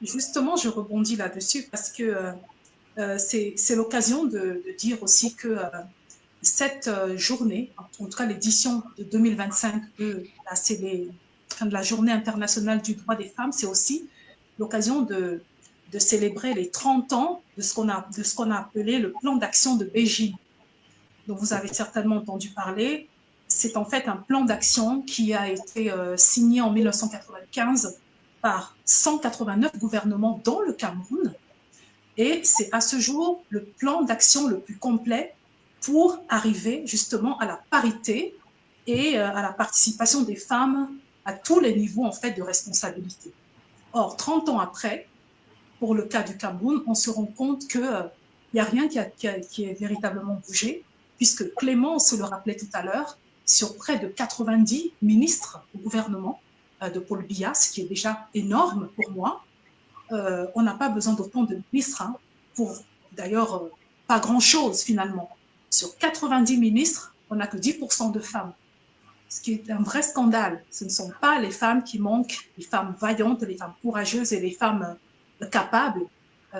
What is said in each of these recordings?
justement, je rebondis là-dessus parce que c'est l'occasion de dire aussi que cette journée, en tout cas l'édition de 2025 de la Journée internationale du droit des femmes, c'est aussi l'occasion de célébrer les 30 ans de ce qu'on a appelé le plan d'action de Beijing, dont vous avez certainement entendu parler. C'est en fait un plan d'action qui a été signé en 1995 par 189 gouvernements dans le Cameroun. Et c'est à ce jour le plan d'action le plus complet pour arriver justement à la parité et à la participation des femmes à tous les niveaux en fait de responsabilité. Or, 30 ans après, pour le cas du Cameroun, on se rend compte qu'il n'y a rien qui est véritablement bougé, puisque Clément, on se le rappelait tout à l'heure, sur près de 90 ministres au gouvernement de Paul Biya, ce qui est déjà énorme pour moi. On n'a pas besoin d'autant de ministres pour d'ailleurs pas grand-chose finalement. Sur 90 ministres, on n'a que 10% de femmes, ce qui est un vrai scandale. Ce ne sont pas les femmes qui manquent, les femmes vaillantes, les femmes courageuses et les femmes capables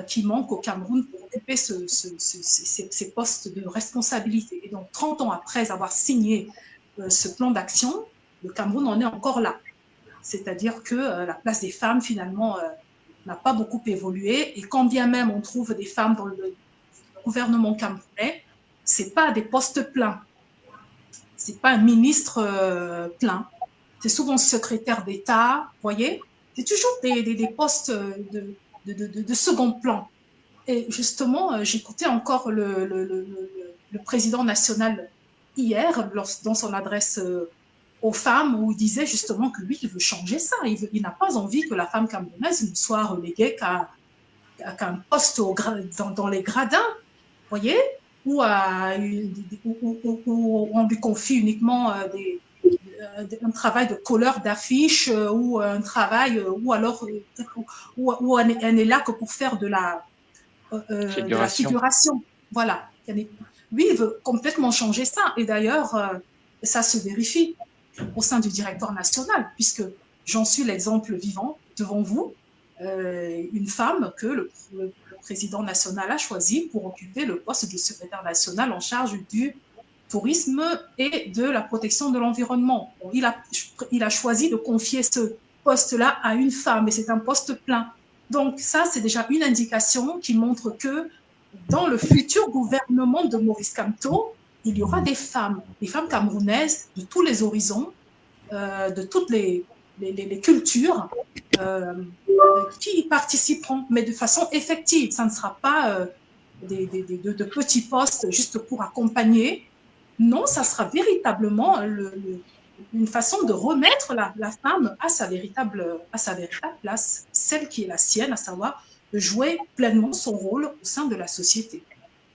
qui manquent au Cameroun pour occuper ces postes de responsabilité. Et donc, 30 ans après avoir signé ce plan d'action, le Cameroun en est encore là. C'est-à-dire que la place des femmes, finalement, n'a pas beaucoup évolué. Et quand bien même on trouve des femmes dans le gouvernement camerounais, ce n'est pas des postes pleins. Ce n'est pas un ministre plein. C'est souvent secrétaire d'État, vous voyez. C'est toujours des postes de second plan. Et justement, j'écoutais encore le président national hier dans son adresse aux femmes où il disait justement que lui, il veut changer ça. Il n'a pas envie que la femme camerounaise ne soit reléguée qu'à un poste dans les gradins, vous voyez, où on lui confie uniquement un travail de colleur d'affiches ou un travail ou alors où elle n'est là que pour faire de la figuration. Voilà. Lui, il veut complètement changer ça. Et d'ailleurs, ça se vérifie au sein du directoire national, puisque j'en suis l'exemple vivant devant vous, une femme que le président national a choisi pour occuper le poste de secrétaire national en charge du tourisme et de la protection de l'environnement. Bon, il a choisi de confier ce poste-là à une femme et c'est un poste plein. Donc ça, c'est déjà une indication qui montre que dans le futur gouvernement de Maurice Kamto, il y aura des femmes camerounaises de tous les horizons, de toutes les cultures qui y participeront, mais de façon effective. Ça ne sera pas de petits postes juste pour accompagner. Non, ça sera véritablement une façon de remettre la femme à sa véritable place, celle qui est la sienne, à savoir de jouer pleinement son rôle au sein de la société.